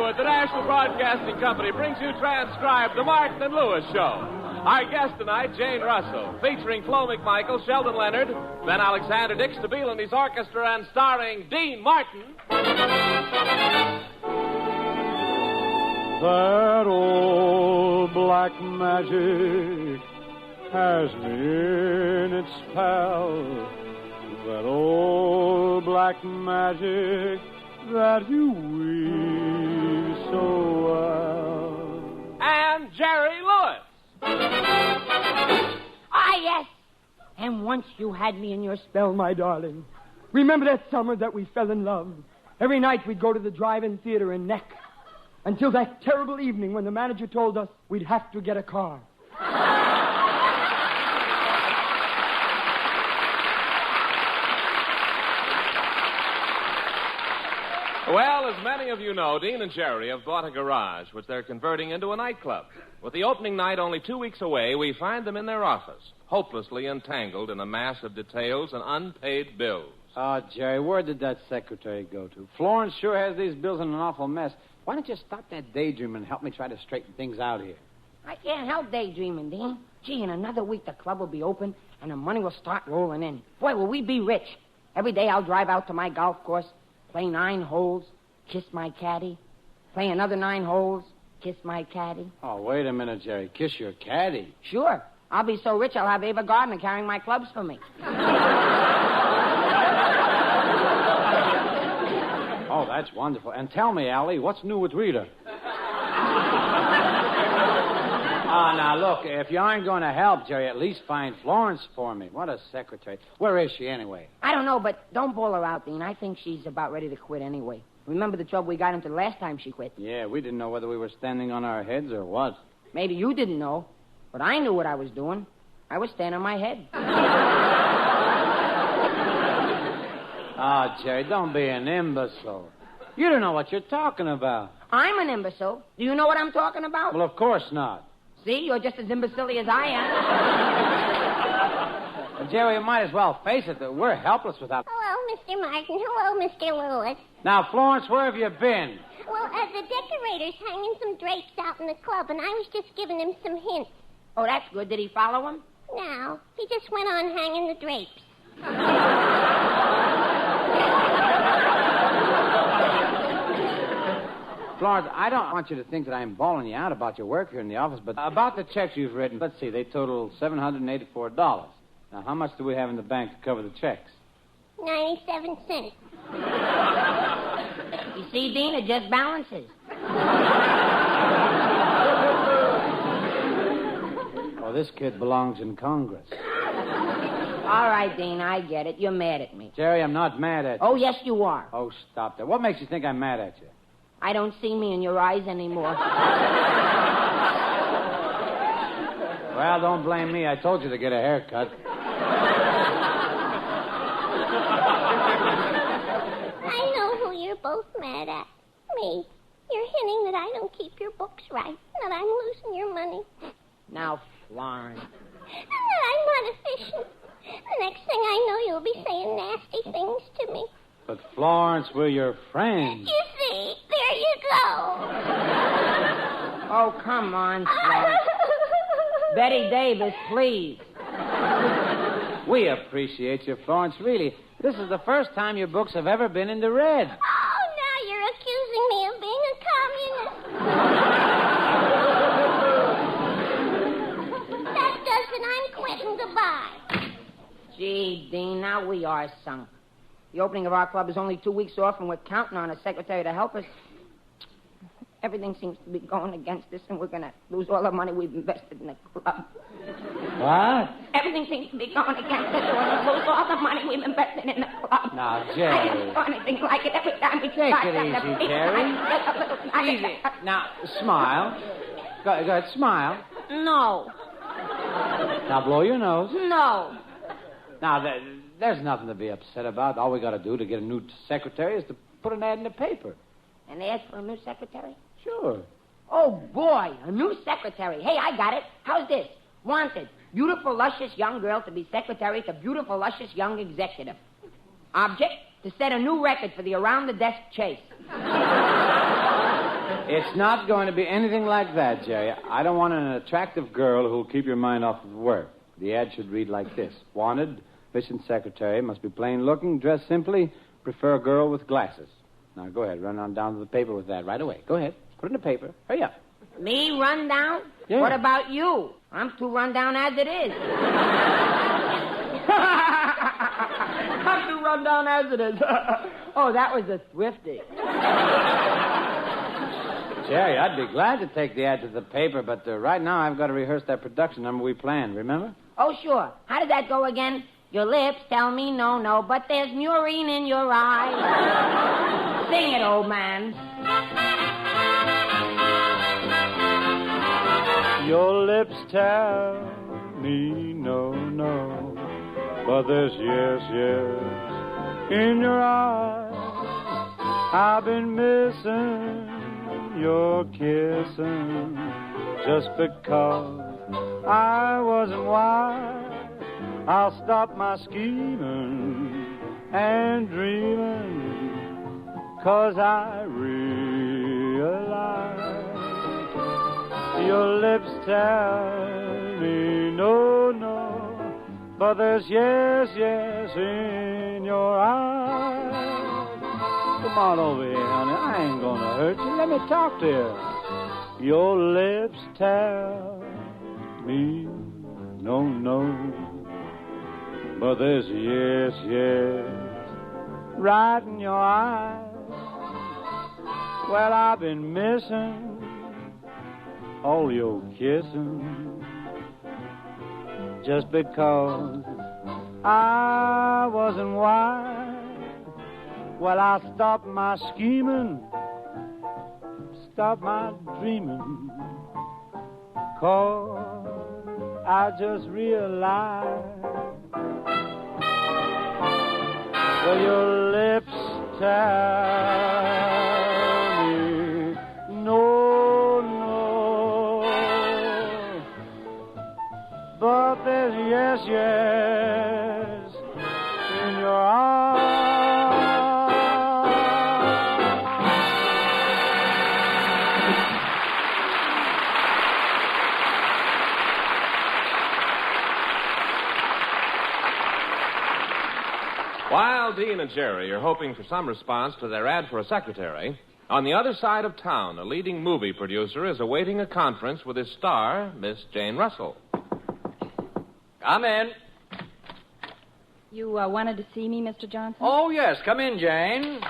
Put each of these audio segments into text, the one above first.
Hollywood, the National Broadcasting Company brings you transcribed The Martin and Lewis Show. Our guest tonight, Jane Russell, featuring Flo McMichael, Sheldon Leonard, then Alexander Dick Stabile and his orchestra, and starring Dean Martin. That old black magic has me in its spell. That old black magic that you weave so well. And Jerry Lewis. Ah, yes. And once you had me in your spell, my darling. Remember that summer that we fell in love? Every night we'd go to the drive-in theater in Neck. Until that terrible evening when the manager told us we'd have to get a car. Well, as many of you know, Dean and Jerry have bought a garage, which they're converting into a nightclub. With the opening night only 2 weeks away, we find them in their office, hopelessly entangled in a mass of details and unpaid bills. Oh, Jerry, where did that secretary go to? Florence sure has these bills in an awful mess. Why don't you stop that daydreaming and help me try to straighten things out here? I can't help daydreaming, Dean. Gee, in another week the club will be open and the money will start rolling in. Boy, will we be rich. Every day I'll drive out to my golf course, play 9 holes, kiss my caddy, play another 9 holes, kiss my caddy. Oh, wait a minute, Jerry. Kiss your caddy? Sure. I'll be so rich I'll have Ava Gardner carrying my clubs for me. Oh, that's wonderful. And tell me, Allie, what's new with Rita? Now, look, if you aren't going to help, Jerry, at least find Florence for me. What a secretary. Where is she, anyway? I don't know, but don't bawl her out, Dean. I think she's about ready to quit anyway. Remember the trouble we got into the last time she quit? Yeah, we didn't know whether we were standing on our heads or what. Maybe you didn't know, but I knew what I was doing. I was standing on my head. Oh, Jerry, don't be an imbecile. You don't know what you're talking about. I'm an imbecile. Do you know what I'm talking about? Well, of course not. See, you're just as imbecile as I am. Well, Jerry, you might as well face it that we're helpless without... Hello, Mr. Martin. Hello, Mr. Lewis. Now, Florence, where have you been? Well, the decorator's hanging some drapes out in the club, and I was just giving him some hints. Oh, that's good. Did he follow him? No, he just went on hanging the drapes. Florence, I don't want you to think that I'm bawling you out about your work here in the office, but about the checks you've written, let's see, they total $784. Now, how much do we have in the bank to cover the checks? 97 cents. You see, Dean, it just balances. Oh, this kid belongs in Congress. All right, Dean, I get it. You're mad at me. Jerry, I'm not mad at you. Oh, yes, you are. Oh, stop that. What makes you think I'm mad at you? I don't see me in your eyes anymore. Well, don't blame me. I told you to get a haircut. I know who you're both mad at. Me. You're hinting that I don't keep your books right, that I'm losing your money. Now, Florence. And that I'm not efficient. The next thing I know, you'll be saying nasty things to me. But, Florence, we're your friends. You see, there you go. Oh, come on, Florence. Betty Davis, please. We appreciate you, Florence, really. This is the first time your books have ever been in the red. Oh, now you're accusing me of being a communist. That does it. I'm quitting. Goodbye. Gee, Dean, now we are sunk. The opening of our club is only 2 weeks off, and we're counting on a secretary to help us. Everything seems to be going against us, and we're going to lose all the money we've invested in the club. What? Everything seems to be going against us, and we're going to lose all the money we've invested in the club. Now, I Jerry. never saw anything like it. Every time we Take start it on the easy, beat, Jerry. Easy. Now, smile. Go ahead, smile. No. Now, blow your nose. No. Now, there's nothing to be upset about. All we got to do to get a new secretary is to put an ad in the paper. And they ask for a new secretary? Sure. Oh, boy, a new secretary. Hey, I got it. How's this? Wanted. Beautiful, luscious young girl to be secretary to beautiful, luscious young executive. Object, to set a new record for the around-the-desk chase. It's not going to be anything like that, Jerry. I don't want an attractive girl who'll keep your mind off of work. The ad should read like this. Wanted, efficient secretary, must be plain looking, dress simply, prefer a girl with glasses. Now, go ahead, run on down to the paper with that right away. Go ahead, put it in the paper. Hurry up. Me run down? Yeah. What about you? I'm too run down as it is. I'm too run down as it is. Oh, that was a thrifty. Jerry, I'd be glad to take the ad to the paper, but right now I've got to rehearse that production number we planned, remember? Oh, sure. How did that go again? Your lips tell me no, no, but there's murine in your eyes. Sing it, old man. Your lips tell me no, no, but there's yes, yes in your eyes. I've been missing your kissing just because I wasn't wise. I'll stop my scheming and dreaming, 'cause I realize your lips tell me no, no, but there's yes, yes in your eyes. Come on over here, honey. I ain't gonna hurt you. Let me talk to you. Your lips tell me no, no, but there's yes, yes right in your eyes. Well, I've been missing all your kissing just because I wasn't wise. Well, I stopped my scheming, stopped my dreaming, 'cause I just realized, well, your lips tell me no, no, but there's yes, yes in your eyes. While Dean and Jerry are hoping for some response to their ad for a secretary, on the other side of town, a leading movie producer is awaiting a conference with his star, Miss Jane Russell. Come in. You wanted to see me, Mr. Johnson? Oh, yes. Come in, Jane.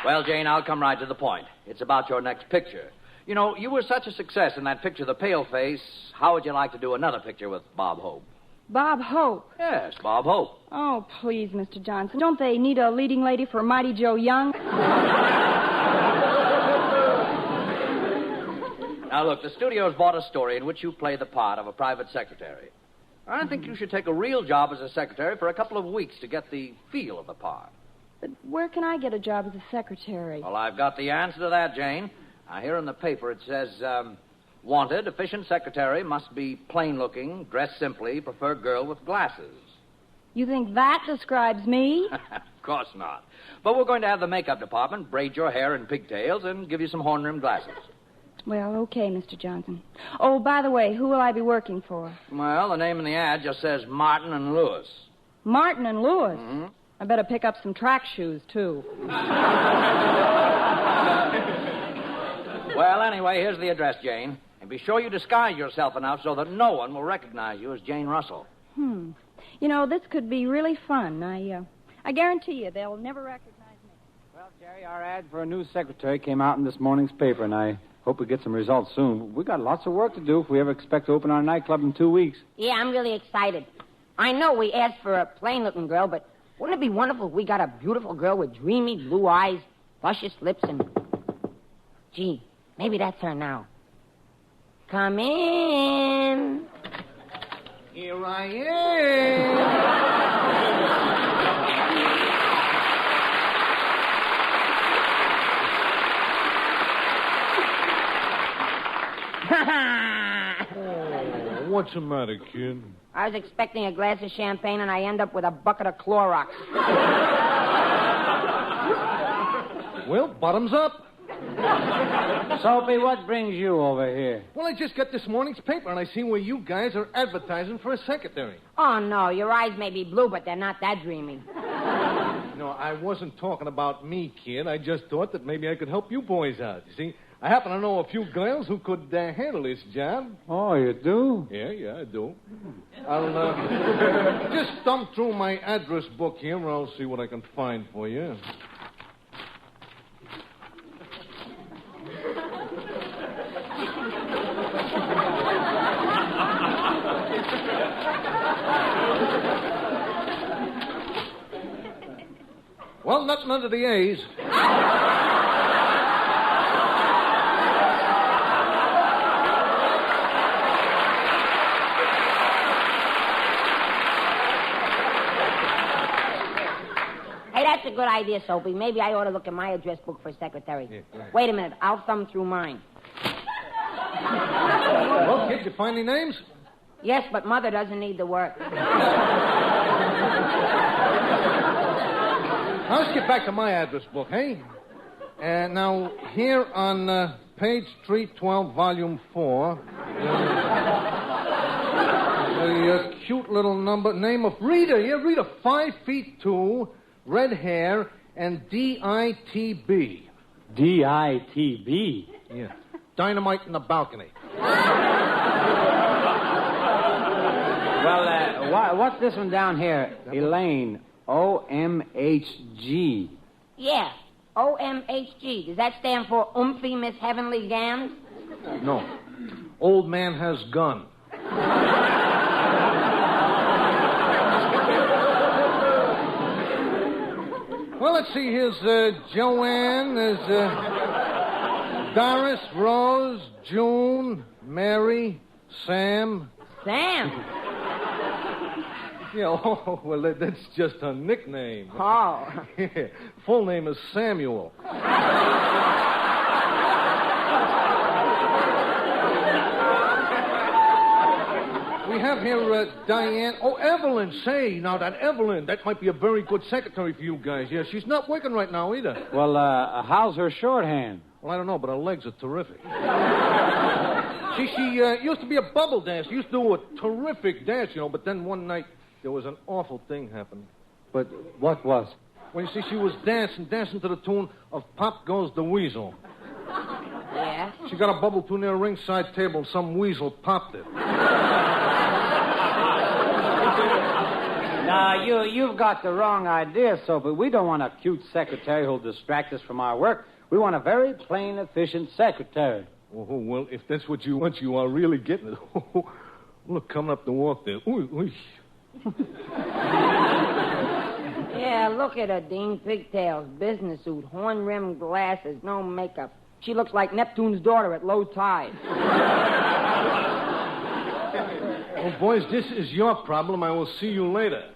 Well, Jane, I'll come right to the point. It's about your next picture. You know, you were such a success in that picture, The Pale Face. How would you like to do another picture with Bob Hope? Bob Hope? Yes, Bob Hope. Oh, please, Mr. Johnson. Don't they need a leading lady for Mighty Joe Young? Now, look, the studio's bought a story in which you play the part of a private secretary. I think you should take a real job as a secretary for a couple of weeks to get the feel of the part. But where can I get a job as a secretary? Well, I've got the answer to that, Jane. Now, here in the paper it says, wanted, efficient secretary, must be plain-looking, dress simply, prefer girl with glasses. You think that describes me? Of course not. But we're going to have the makeup department braid your hair in pigtails and give you some horn-rimmed glasses. Well, okay, Mr. Johnson. Oh, by the way, who will I be working for? Well, the name in the ad just says Martin and Lewis. Martin and Lewis? Mm-hmm. I better pick up some track shoes, too. Well, anyway, here's the address, Jane. And be sure you disguise yourself enough so that no one will recognize you as Jane Russell. You know, this could be really fun. I guarantee you they'll never recognize me. Well, Jerry, our ad for a new secretary came out in this morning's paper, and I hope we get some results soon. We got lots of work to do if we ever expect to open our nightclub in 2 weeks. Yeah, I'm really excited. I know we asked for a plain-looking girl, but wouldn't it be wonderful if we got a beautiful girl with dreamy blue eyes, luscious lips, and... Gee, maybe that's her now. Come in. Here I am. Oh, what's the matter, kid? I was expecting a glass of champagne, and I end up with a bucket of Clorox. Well, bottoms up. Soapy, what brings you over here? Well, I just got this morning's paper, and I see where you guys are advertising for a secretary. Oh, no, your eyes may be blue, but they're not that dreamy. No, I wasn't talking about me, kid. I just thought that maybe I could help you boys out. You see, I happen to know a few girls who could handle this job. Oh, you do? Yeah, I do. I'll just thumb through my address book here, and I'll see what I can find for you. Well, nothing under the A's. Hey, that's a good idea, Soapy. Maybe I ought to look at my address book for secretary. Yeah, right. Wait a minute. I'll thumb through mine. Well, kid, you find any names? Yes, but Mother doesn't need the work. Now, let's get back to my address book, hey? Now, here on page 312, volume 4, a cute little name of Rita. Yeah, Rita, 5'2", red hair, and DITB. DITB? Yeah, dynamite in the balcony. Well, what's this one down here? Elaine, OMHG. Yeah, OMHG. Does that stand for Oomphy Miss Heavenly Gams? No, old man has gun. Well, let's see. Here's Joanne. There's Doris, Rose, June, Mary, Sam. Sam. Yeah, oh, well, that's just her nickname. Oh. Full name is Samuel. We have here Diane. Oh, Evelyn. Say, now that Evelyn, that might be a very good secretary for you guys. Yeah, she's not working right now either. Well, how's her shorthand? Well, I don't know, but her legs are terrific. She used to be a bubble dancer. She used to do a terrific dance, you know, but then one night there was an awful thing happened. But what was? Well, you see, she was dancing to the tune of Pop Goes the Weasel. Yeah? She got a bubble too near a ringside table, and some weasel popped it. Now, you've got the wrong idea, Soapy. We don't want a cute secretary who'll distract us from our work. We want a very plain, efficient secretary. Oh, well, if that's what you want, you are really getting it. Look, coming up the walk there. Ooh, ooh. Yeah, look at her, Dean. Pigtails, business suit, horn-rimmed glasses, no makeup. She looks like Neptune's daughter at low tide. Oh, boys, this is your problem. I will see you later.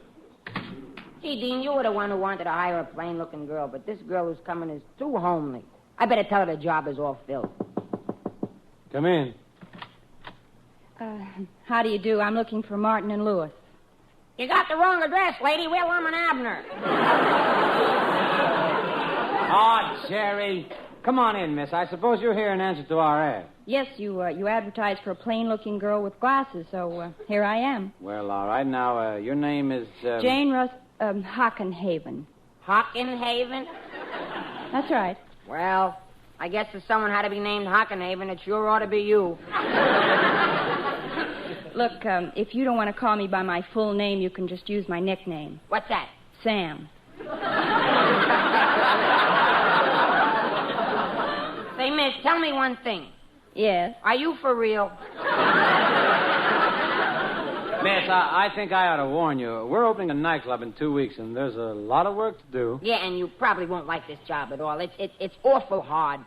Gee, Dean, you were the one who wanted to hire a plain-looking girl, but this girl who's coming is too homely. I better tell her the job is all filled. Come in. How do you do? I'm looking for Martin and Lewis. You got the wrong address, lady. We're Lum and Abner. Oh, Jerry. Come on in, miss. I suppose you're here in answer to our ad. Yes, you advertised for a plain-looking girl with glasses, so here I am. Well, all right. Now, your name is... Jane Hockenhaven. Hockenhaven? That's right. Well, I guess if someone had to be named Hockenhaven, it sure ought to be you. Look, if you don't want to call me by my full name, you can just use my nickname. What's that? Sam. Say, miss, tell me one thing. Yes? Are you for real? Miss, I think I ought to warn you. We're opening a nightclub in 2 weeks, and there's a lot of work to do. Yeah, and you probably won't like this job at all. It's awful hard.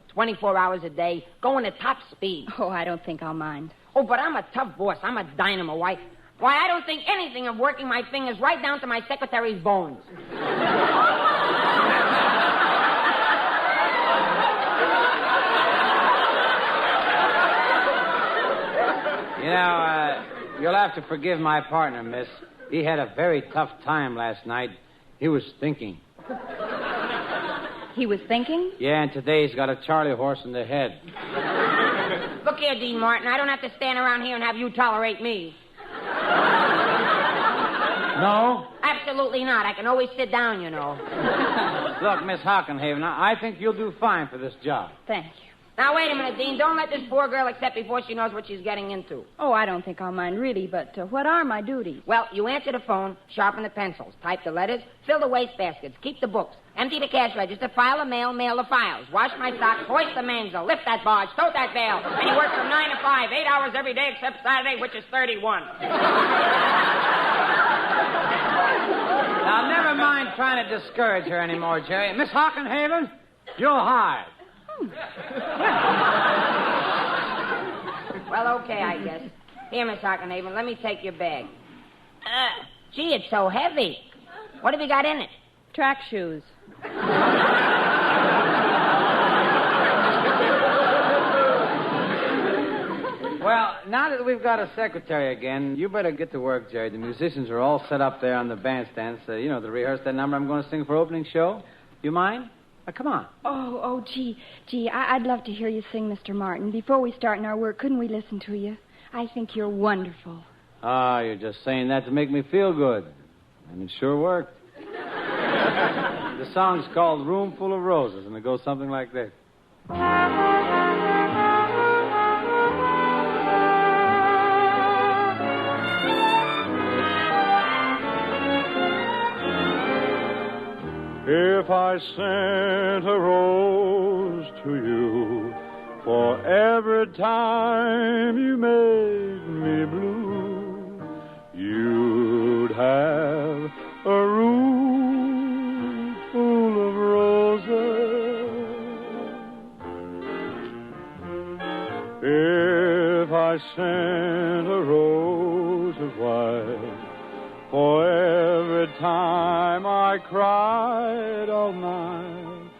24 hours a day, going at top speed. Oh, I don't think I'll mind. Oh, but I'm a tough boss. I'm a dynamo. Why, I don't think anything of working my fingers right down to my secretary's bones. You'll have to forgive my partner, miss. He had a very tough time last night. He was thinking. He was thinking? Yeah, and today he's got a Charlie horse in the head. Look here, Dean Martin. I don't have to stand around here and have you tolerate me. No? Absolutely not. I can always sit down, you know. Look, Miss Hockenhaven, I think you'll do fine for this job. Thank you. Now, wait a minute, Dean. Don't let this poor girl accept before she knows what she's getting into. Oh, I don't think I'll mind, really, but what are my duties? Well, you answer the phone, sharpen the pencils, type the letters, fill the wastebaskets, keep the books, empty the cash register, file the mail, mail the files, wash my socks, hoist the mainsail, lift that barge, tote that bale. And you work from 9 to 5, 8 hours every day except Saturday, which is 31. Now, never mind trying to discourage her anymore, Jerry. Miss Hockenhaven, you're hired. Well, okay, I guess. Here, Miss Hockenhaven, let me take your bag. Gee, it's so heavy. What have you got in it? Track shoes. Well, now that we've got a secretary again, you better get to work, Jerry. The musicians are all set up there on the bandstand, so, to rehearse that number I'm going to sing for opening show. You mind? Come on. Gee, I'd love to hear you sing, Mr. Martin. Before we start in our work, couldn't we listen to you? I think you're wonderful. Ah, you're just saying that to make me feel good. And it sure worked. The song's called Room Full of Roses, and it goes something like this. If I sent a rose to you for every time you made me blue, you'd have a room full of roses. If I sent a rose of white for every time I cried all night,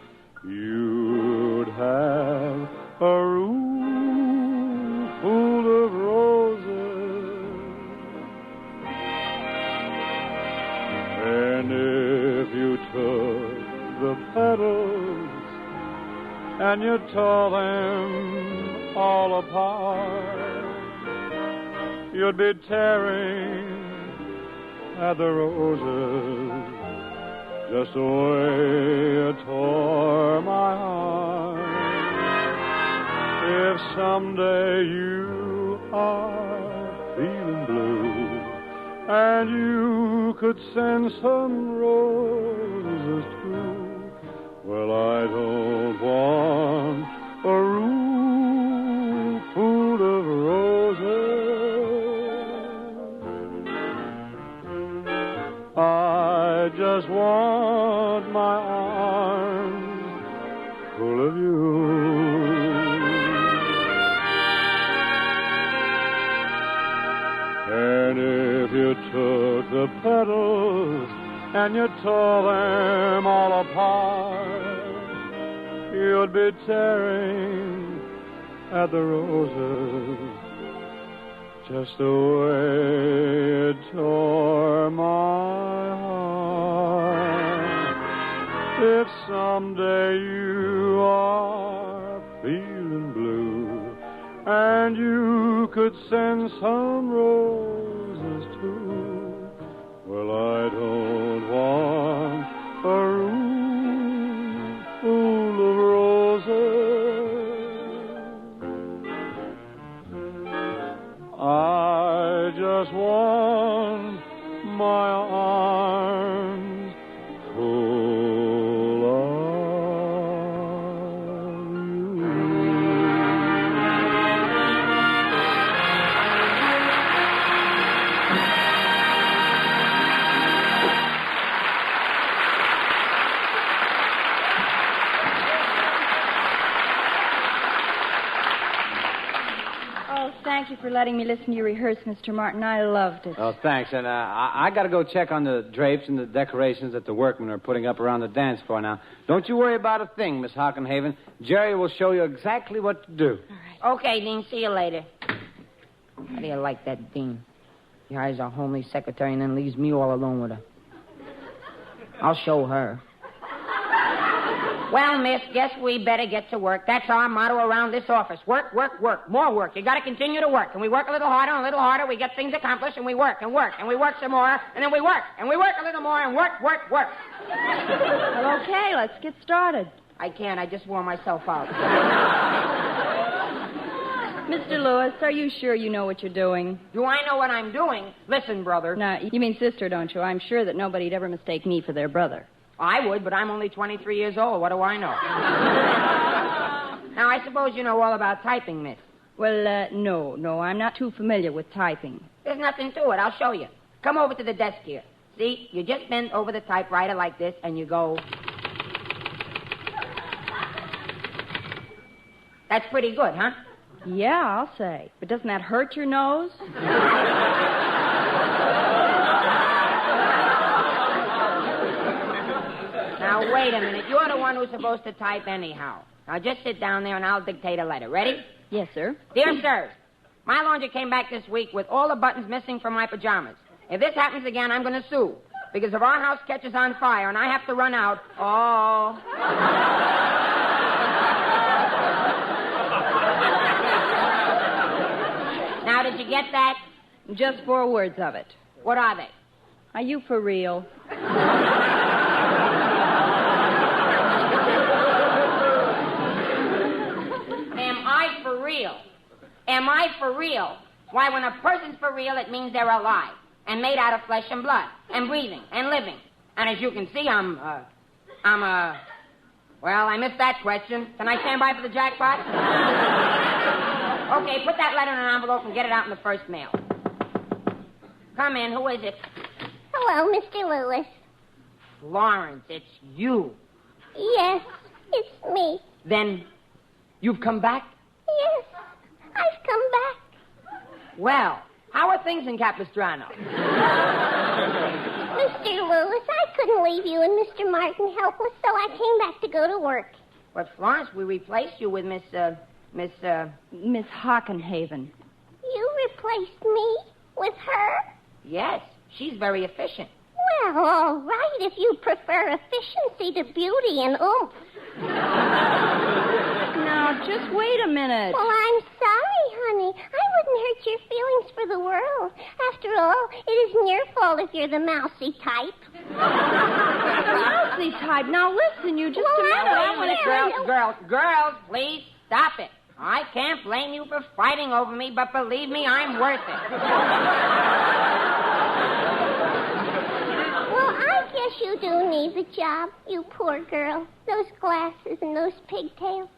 you'd have a room full of roses. And if you took the petals and you tore them all apart, you'd be tearing at the roses just the way it tore my heart. If someday you are feeling blue and you could send some roses too, well, I don't want a room full of roses. I just want my arms full of you. And if you took the petals and you tore them all apart, you'd be tearing at the roses just the way it tore my heart. If someday you are feeling blue and you could send some roses too, well, I don't want a room full of roses. I just want my arms full of you. Thank you for letting me listen to you rehearse, Mr. Martin. I loved it. Oh, thanks. And I got to go check on the drapes and the decorations that the workmen are putting up around the dance floor now. Don't you worry about a thing, Miss Hockenhaven. Jerry will show you exactly what to do. All right. Okay, Dean. See you later. How do you like that, Dean? She hires a homely secretary and then leaves me all alone with her. I'll show her. Well, miss, guess we better get to work. That's our motto around this office. Work, work, work. More work. You got to continue to work. And we work a little harder and a little harder. We get things accomplished, and we work and work. And we work some more, and then we work. And we work a little more, and work, work, work. Well, okay, let's get started. I can't. I just wore myself out. Mr. Lewis, are you sure you know what you're doing? Do I know what I'm doing? Listen, brother. No, you mean sister, don't you? I'm sure that nobody'd ever mistake me for their brother. I would, but I'm only 23 years old. What do I know? Now, I suppose you know all about typing, miss. Well, no, I'm not too familiar with typing. There's nothing to it. I'll show you. Come over to the desk here. See, you just bend over the typewriter like this, and you go... That's pretty good, huh? Yeah, I'll say. But doesn't that hurt your nose? Now, wait a minute. You're the one who's supposed to type anyhow. Now, just sit down there and I'll dictate a letter. Ready? Yes, sir. Dear sirs, my laundry came back this week with all the buttons missing from my pajamas. If this happens again, I'm going to sue. Because if our house catches on fire and I have to run out, oh... Now, did you get that? Just 4 words of it. What are they? Are you for real? Am I for real? Why, when a person's for real, it means they're alive and made out of flesh and blood and breathing and living. And as you can see, well, I missed that question. Can I stand by for the jackpot? Okay, put that letter in an envelope and get it out in the first mail. Come in. Who is it? Hello, Mr. Lewis. Florence, it's you. Yes, it's me. Then you've come back? Yes, I've come back. Well, how are things in Capistrano? Mr. Lewis, I couldn't leave you and Mr. Martin helpless, so I came back to go to work. But, Florence, we replaced you with Miss Hockenhaven. You replaced me with her? Yes, she's very efficient. Well, all right, if you prefer efficiency to beauty and oomph. Now, just wait a minute. Well, I'm sorry, honey. I wouldn't hurt your feelings for the world. After all, it isn't your fault if you're the mousy type. Mousy type? Now, listen, you just a minute. I want to... Girls, please, stop it. I can't blame you for fighting over me, but believe me, I'm worth it. I guess you do need the job, you poor girl. Those glasses and those pigtails.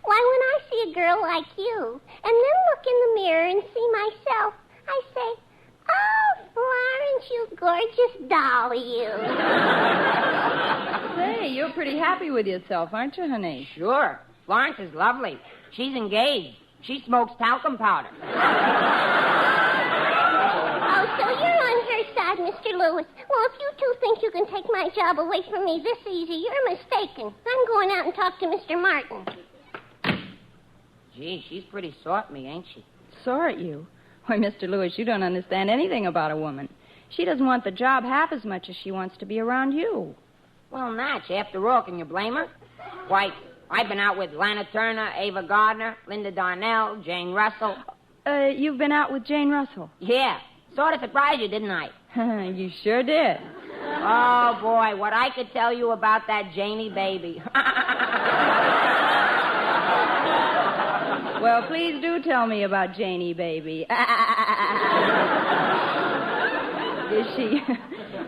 Why, when I see a girl like you, and then look in the mirror and see myself, I say, oh, Florence, you gorgeous doll, you. Say, you're pretty happy with yourself, aren't you, honey? Sure. Florence is lovely. She's engaged. She smokes talcum powder. Oh, so you're on her side, Mr. Lewis. Well, if you two think you can take my job away from me this easy, you're mistaken. I'm going out and talk to Mr. Martin. Gee, she's pretty sore at me, ain't she? Sore at you? Why, Mr. Lewis, you don't understand anything about a woman. She doesn't want the job half as much as she wants to be around you. Well, Natch, after all, can you blame her? Why, I've been out with Lana Turner, Ava Gardner, Linda Darnell, Jane Russell. You've been out with Jane Russell? Yeah. Sort of surprised you, didn't I? You sure did. Oh, boy, what I could tell you about that Janie baby. Well, please do tell me about Janie baby.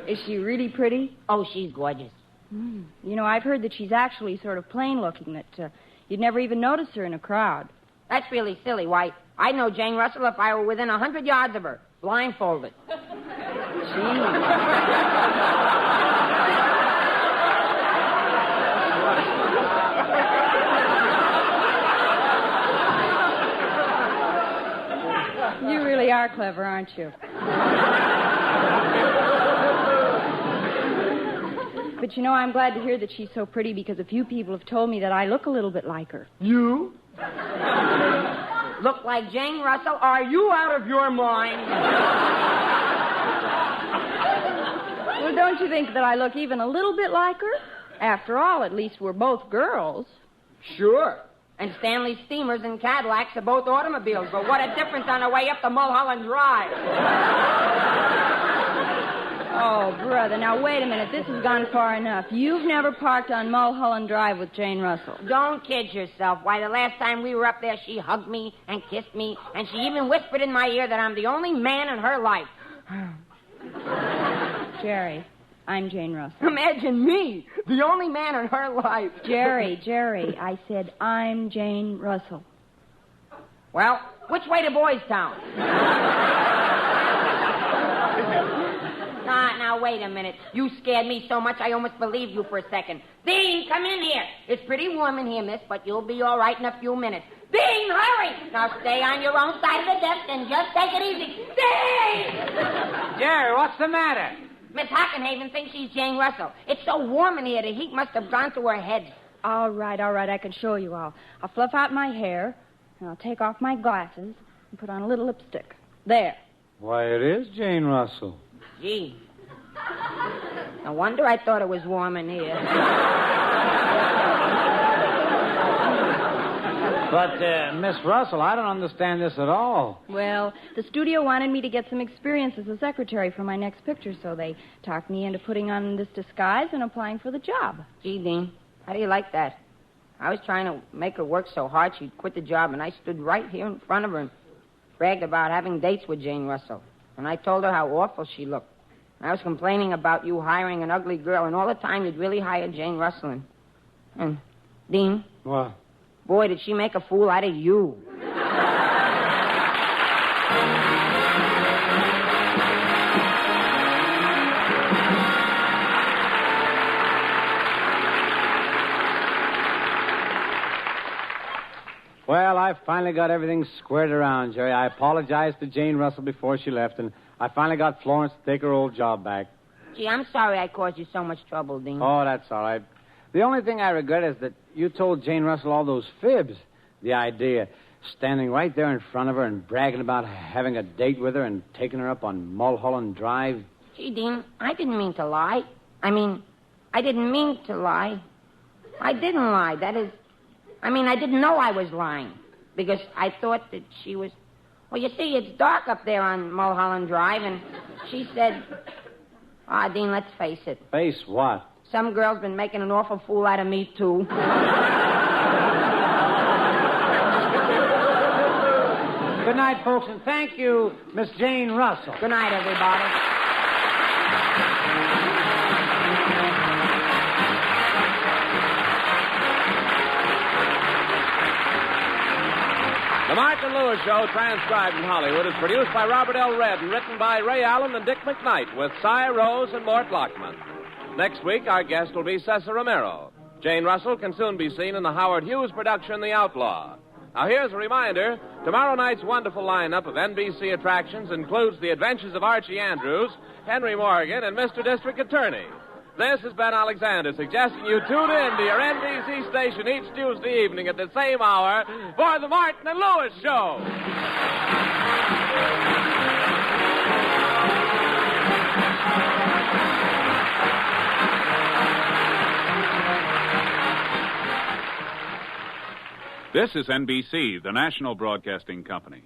Is she really pretty? Oh, she's gorgeous. You know, I've heard that she's actually sort of plain looking, that you'd never even notice her in a crowd. That's really silly. Why, I'd know Jane Russell if I were within 100 yards of her, blindfolded. You really are clever, aren't you? But, you know, I'm glad to hear that she's so pretty because a few people have told me that I look a little bit like her. You? Look like Jane Russell? Are you out of your mind? Well, don't you think that I look even a little bit like her? After all, at least we're both girls. Sure. And Stanley steamers and Cadillacs are both automobiles, but what a difference on the way up the Mulholland Drive. Oh, brother, now wait a minute. This has gone far enough. You've never parked on Mulholland Drive with Jane Russell. Don't kid yourself. Why, the last time we were up there, she hugged me and kissed me, and she even whispered in my ear that I'm the only man in her life. Jerry, I'm Jane Russell. Imagine me, the only man in her life. Jerry, I said I'm Jane Russell. Well, which way to Boys Town? Now, wait a minute. You scared me so much I almost believed you for a second. Dean, come in here. It's pretty warm in here, miss, but you'll be all right in a few minutes. Dean, hurry! Now stay on your own side of the desk and just take it easy. Dean! Jerry, what's the matter? Miss Hockenhaven thinks she's Jane Russell. It's so warm in here, the heat must have gone to her head. All right, I can show you. I'll fluff out my hair, and I'll take off my glasses and put on a little lipstick. There. Why, it is Jane Russell. Gee. No wonder I thought it was warm in here. But, Miss Russell, I don't understand this at all. Well, the studio wanted me to get some experience as a secretary for my next picture, so they talked me into putting on this disguise and applying for the job. Gee, Dean, how do you like that? I was trying to make her work so hard she'd quit the job, and I stood right here in front of her and bragged about having dates with Jane Russell. And I told her how awful she looked. I was complaining about you hiring an ugly girl, and all the time you'd really hired Jane Russell. And, Dean? What? Boy, did she make a fool out of you. Well, I finally got everything squared around, Jerry. I apologized to Jane Russell before she left, and I finally got Florence to take her old job back. Gee, I'm sorry I caused you so much trouble, Dean. Oh, that's all right. The only thing I regret is that you told Jane Russell all those fibs. The idea, standing right there in front of her and bragging about having a date with her and taking her up on Mulholland Drive. Gee, Dean, I didn't mean to lie. I didn't mean to lie. I didn't lie. I didn't know I was lying. Because I thought that she was... Well, you see, it's dark up there on Mulholland Drive, and she said... Dean, let's face it. Face what? Some girl's been making an awful fool out of me, too. Good night, folks, and thank you, Miss Jane Russell. Good night, everybody. The Martin Lewis Show, transcribed in Hollywood, is produced by Robert L. Redd and written by Ray Allen and Dick McKnight with Cy Rose and Mort Lockman. Next week, our guest will be Cesar Romero. Jane Russell can soon be seen in the Howard Hughes production, The Outlaw. Now, here's a reminder. Tomorrow night's wonderful lineup of NBC attractions includes The Adventures of Archie Andrews, Henry Morgan, and Mr. District Attorney. This is Ben Alexander suggesting you tune in to your NBC station each Tuesday evening at the same hour for the Martin and Lewis Show. This is NBC, the national broadcasting company.